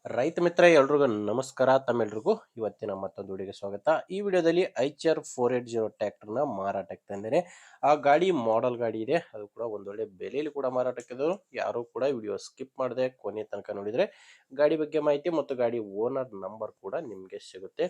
ರೈತ ಮಿತ್ರ ಎಲ್ರಿಗೂ ನಮಸ್ಕಾರ. ತಮ್ಮೆಲ್ರಿಗೂ ಇವತ್ತಿನ ಮತ್ತೊಂದು ವಿಡಿಯೋಗೆ ಸ್ವಾಗತ. ಈ ವಿಡಿಯೋದಲ್ಲಿ ಐಚರ್ 480 ಟ್ರ್ಯಾಕ್ಟರ್ನ ಮಾರಾಟಕ್ಕೆ ತಂದೇನೆ. ಆ ಗಾಡಿ ಮಾಡೆಲ್ ಗಾಡಿ ಇದೆ, ಅದು ಕೂಡ ಒಂದೊಳ್ಳೆ ಬೆಲೆಯಲ್ಲಿ ಕೂಡ ಮಾರಾಟಕ್ಕಿದ್ದು. ಯಾರು ಕೂಡ ವಿಡಿಯೋ ಸ್ಕಿಪ್ ಮಾಡದೆ ಕೊನೆ ತನಕ ನೋಡಿದ್ರೆ ಗಾಡಿ ಬಗ್ಗೆ ಮಾಹಿತಿ ಮತ್ತು ಗಾಡಿ ಓನರ್ ನಂಬರ್ ಕೂಡ ನಿಮಗೆ ಸಿಗುತ್ತೆ.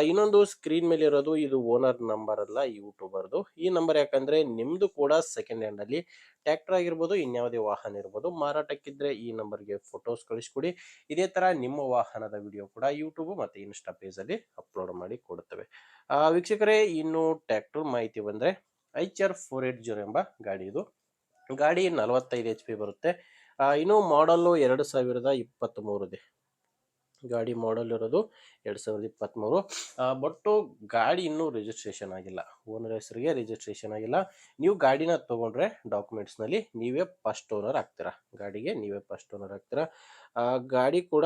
ಇನ್ನೊಂದು ಸ್ಕ್ರೀನ್ ಮೇಲೆ ಇರೋದು ಇದು ಓನರ್ ನಂಬರ್ ಅಲ್ಲ, ಯೂಟ್ಯೂಬರ್ದು ಈ ನಂಬರ್. ಯಾಕಂದ್ರೆ ನಿಮ್ದು ಕೂಡ ಸೆಕೆಂಡ್ ಹ್ಯಾಂಡ್ ಅಲ್ಲಿ ಟ್ರ್ಯಾಕ್ಟರ್ ಆಗಿರ್ಬೋದು, ಇನ್ಯಾವುದೇ ವಾಹನ ಇರ್ಬೋದು, ಮಾರಾಟಕ್ಕಿದ್ರೆ ಈ ನಂಬರ್ಗೆ ಫೋಟೋಸ್ ಕಳಿಸ್ಕೊಡಿ. ಇದೇ ತರ ನಿಮ್ಮ ವಾಹನದ ವಿಡಿಯೋ ಕೂಡ ಯೂಟ್ಯೂಬ್ ಮತ್ತೆ ಇನ್ಸ್ಟಾ ಪೇಜ್ ಅಲ್ಲಿ ಅಪ್ಲೋಡ್ ಮಾಡಿ ಕೊಡುತ್ತವೆ. ವೀಕ್ಷಕರೇ, ಇನ್ನು ಟ್ರ್ಯಾಕ್ಟರ್ ಮಾಹಿತಿ ಬಂದ್ರೆ ಐಚರ್ 480 ಎಂಬ ಗಾಡಿ ಇದು. ಗಾಡಿ 45 HP ಬರುತ್ತೆ. ಇನ್ನು ಮಾಡಲ್ 2023 ಇದೆ. ಗಾಡಿ ಮಾಡಲ್ ಇರೋದು 2023. ಬಟ್ ಗಾಡಿ ಇನ್ನೂ ರಿಜಿಸ್ಟ್ರೇಷನ್ ಆಗಿಲ್ಲ, ಓನರ್ ಹೆಸರಿಗೆ ರಿಜಿಸ್ಟ್ರೇಷನ್ ಆಗಿಲ್ಲ. ನೀವು ಗಾಡಿನ ತಗೊಂಡ್ರೆ ಡಾಕ್ಯುಮೆಂಟ್ಸ್ ನಲ್ಲಿ ನೀವೇ ಫಸ್ಟ್ ಓನರ್ ಆಗ್ತೀರಾ. ಗಾಡಿಗೆ ನೀವೇ ಫಸ್ಟ್ ಓನರ್ ಆಗ್ತೀರಾ. ಗಾಡಿ ಕೂಡ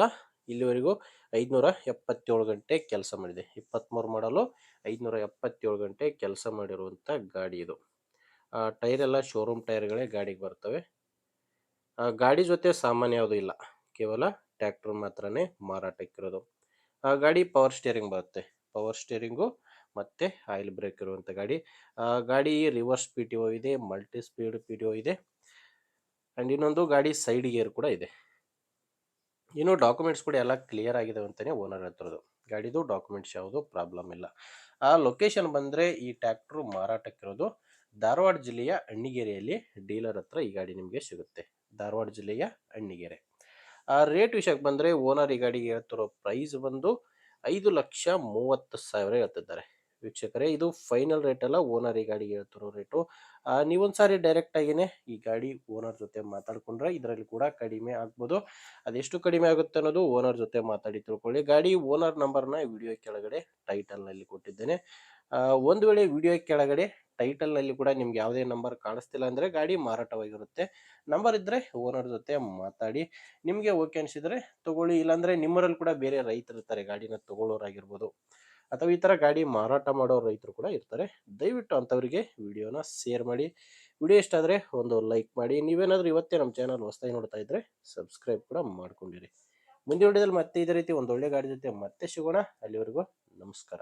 ಇಲ್ಲಿವರೆಗೂ 577 ಗಂಟೆ ಕೆಲಸ ಮಾಡಿದೆ. 23 ಮಾಡಲು 577 ಗಂಟೆ ಕೆಲಸ ಮಾಡಿರುವಂತ ಗಾಡಿ ಇದು. ಟೈರ್ ಎಲ್ಲ ಶೋರೂಮ್ ಟೈರ್ಗಳೇ ಗಾಡಿಗೆ ಬರ್ತವೆ. ಗಾಡಿ ಜೊತೆ ಸಾಮಾನ್ಯ ಯಾವುದು ಇಲ್ಲ, ಕೇವಲ ಟ್ರ್ಯಾಕ್ಟರ್ ಮಾತ್ರನೇ ಮಾರಾಟಕ್ಕಿರೋದು. ಗಾಡಿ ಪವರ್ ಸ್ಟೇರಿಂಗ್ ಬರುತ್ತೆ. ಪವರ್ ಸ್ಟೇರಿಂಗು ಮತ್ತೆ ಆಯಿಲ್ ಬ್ರೇಕ್ ಇರುವಂತ ಗಾಡಿ. ಗಾಡಿ ರಿವರ್ಸ್ PTO ಇದೆ, ಮಲ್ಟಿ ಸ್ಪೀಡ್ PTO ಇದೆ, ಅಂಡ್ ಇನ್ನೊಂದು ಗಾಡಿ ಸೈಡ್ ಗೇರ್ ಕೂಡ ಇದೆ. ಇನ್ನು ಡಾಕ್ಯುಮೆಂಟ್ಸ್ ಕೂಡ ಎಲ್ಲ ಕ್ಲಿಯರ್ ಆಗಿದೆ ಅಂತಾನೆ ಓನರ್ ಹೇಳ್ತಿರೋದು. ಗಾಡಿದು ಡಾಕ್ಯುಮೆಂಟ್ಸ್ ಯಾವುದು ಪ್ರಾಬ್ಲಮ್ ಇಲ್ಲ. ಲೊಕೇಶನ್ ಬಂದ್ರೆ ಈ ಟ್ರ್ಯಾಕ್ಟರ್ ಮಾರಾಟಕ್ಕಿರೋದು ಧಾರವಾಡ ಜಿಲ್ಲೆಯ ಅಣ್ಣಿಗೇರಿಯಲ್ಲಿ ಡೀಲರ್ ಹತ್ರ ಈ ಗಾಡಿ ನಿಮಗೆ ಸಿಗುತ್ತೆ. ಧಾರವಾಡ ಜಿಲ್ಲೆಯ ಅಣ್ಣಿಗೇರಿ. ರೇಟ್ ವಿಷಯಕ್ಕೆ ಬಂದ್ರೆ ಓನರ್ ಈ ಗಾಡಿಗೆ ಹೇಳ್ತಿರೋ ಪ್ರೈಸ್ ಬಂದು 5,30,000 ಹೇಳ್ತಿದ್ದಾರೆ. ವೀಕ್ಷಕರೇ, ಇದು ಫೈನಲ್ ರೇಟ್ ಅಲ್ಲ, ಓನರ್ ಈ ಗಾಡಿಗೆ ಹೇಳ್ತಿರೋ ರೇಟು. ನೀವೊಂದ್ಸಾರಿ ಡೈರೆಕ್ಟ್ ಆಗಿನೇ ಈ ಗಾಡಿ ಓನರ್ ಜೊತೆ ಮಾತಾಡ್ಕೊಂಡ್ರೆ ಇದರಲ್ಲಿ ಕೂಡ ಕಡಿಮೆ ಆಗ್ಬೋದು. ಅದೆಷ್ಟು ಕಡಿಮೆ ಆಗುತ್ತೆ ಅನ್ನೋದು ಓನರ್ ಜೊತೆ ಮಾತಾಡಿ ತಿಳ್ಕೊಳ್ಳಿ. ಗಾಡಿ ಓನರ್ ನಂಬರ್ನ ವಿಡಿಯೋ ಕೆಳಗಡೆ ಟೈಟಲ್ ನಲ್ಲಿ ಕೊಟ್ಟಿದ್ದೇನೆ. ಒಂದು ವೇಳೆ ವಿಡಿಯೋ ಕೆಳಗಡೆ ಟೈಟಲ್ ನಲ್ಲಿ ಕೂಡ ನಿಮ್ಗೆ ಯಾವುದೇ ನಂಬರ್ ಕಾಣಿಸ್ತಿಲ್ಲ ಅಂದ್ರೆ ಗಾಡಿ ಮಾರಾಟವಾಗಿರುತ್ತೆ. ನಂಬರ್ ಇದ್ರೆ ಓನರ್ ಜೊತೆ ಮಾತಾಡಿ, ನಿಮ್ಗೆ ಓಕೆ ಅನ್ಸಿದ್ರೆ ತಗೊಳ್ಳಿ. ಇಲ್ಲಾಂದ್ರೆ ನಿಮ್ಮರಲ್ಲಿ ಕೂಡ ಬೇರೆ ರೈತರು ಇರ್ತಾರೆ, ಗಾಡಿನ ತಗೊಳ್ಳೋರಾಗಿರ್ಬೋದು ಅಥವಾ ಈ ತರ ಗಾಡಿ ಮಾರಾಟ ಮಾಡೋ ರೈತರು ಕೂಡ ಇರ್ತಾರೆ. ದಯವಿಟ್ಟು ಅಂತವರಿಗೆ ವಿಡಿಯೋನ ಶೇರ್ ಮಾಡಿ. ವಿಡಿಯೋ ಇಷ್ಟ ಆದ್ರೆ ಒಂದು ಲೈಕ್ ಮಾಡಿ. ನೀವೇನಾದ್ರೂ ಇವತ್ತೇ ನಮ್ಮ ಚಾನಲ್ ಹೊಸದಾಗಿ ನೋಡ್ತಾ ಇದ್ರೆ ಸಬ್ಸ್ಕ್ರೈಬ್ ಕೂಡ ಮಾಡ್ಕೊಂಡಿರಿ. ಮುಂದಿನ ವಿಡಿಯೋದಲ್ಲಿ ಮತ್ತೆ ಇದೇ ರೀತಿ ಒಂದು ಒಳ್ಳೆ ಗಾಡಿ ಜೊತೆ ಮತ್ತೆ ಸಿಗೋಣ. ಅಲ್ಲಿವರೆಗೂ ನಮಸ್ಕಾರ.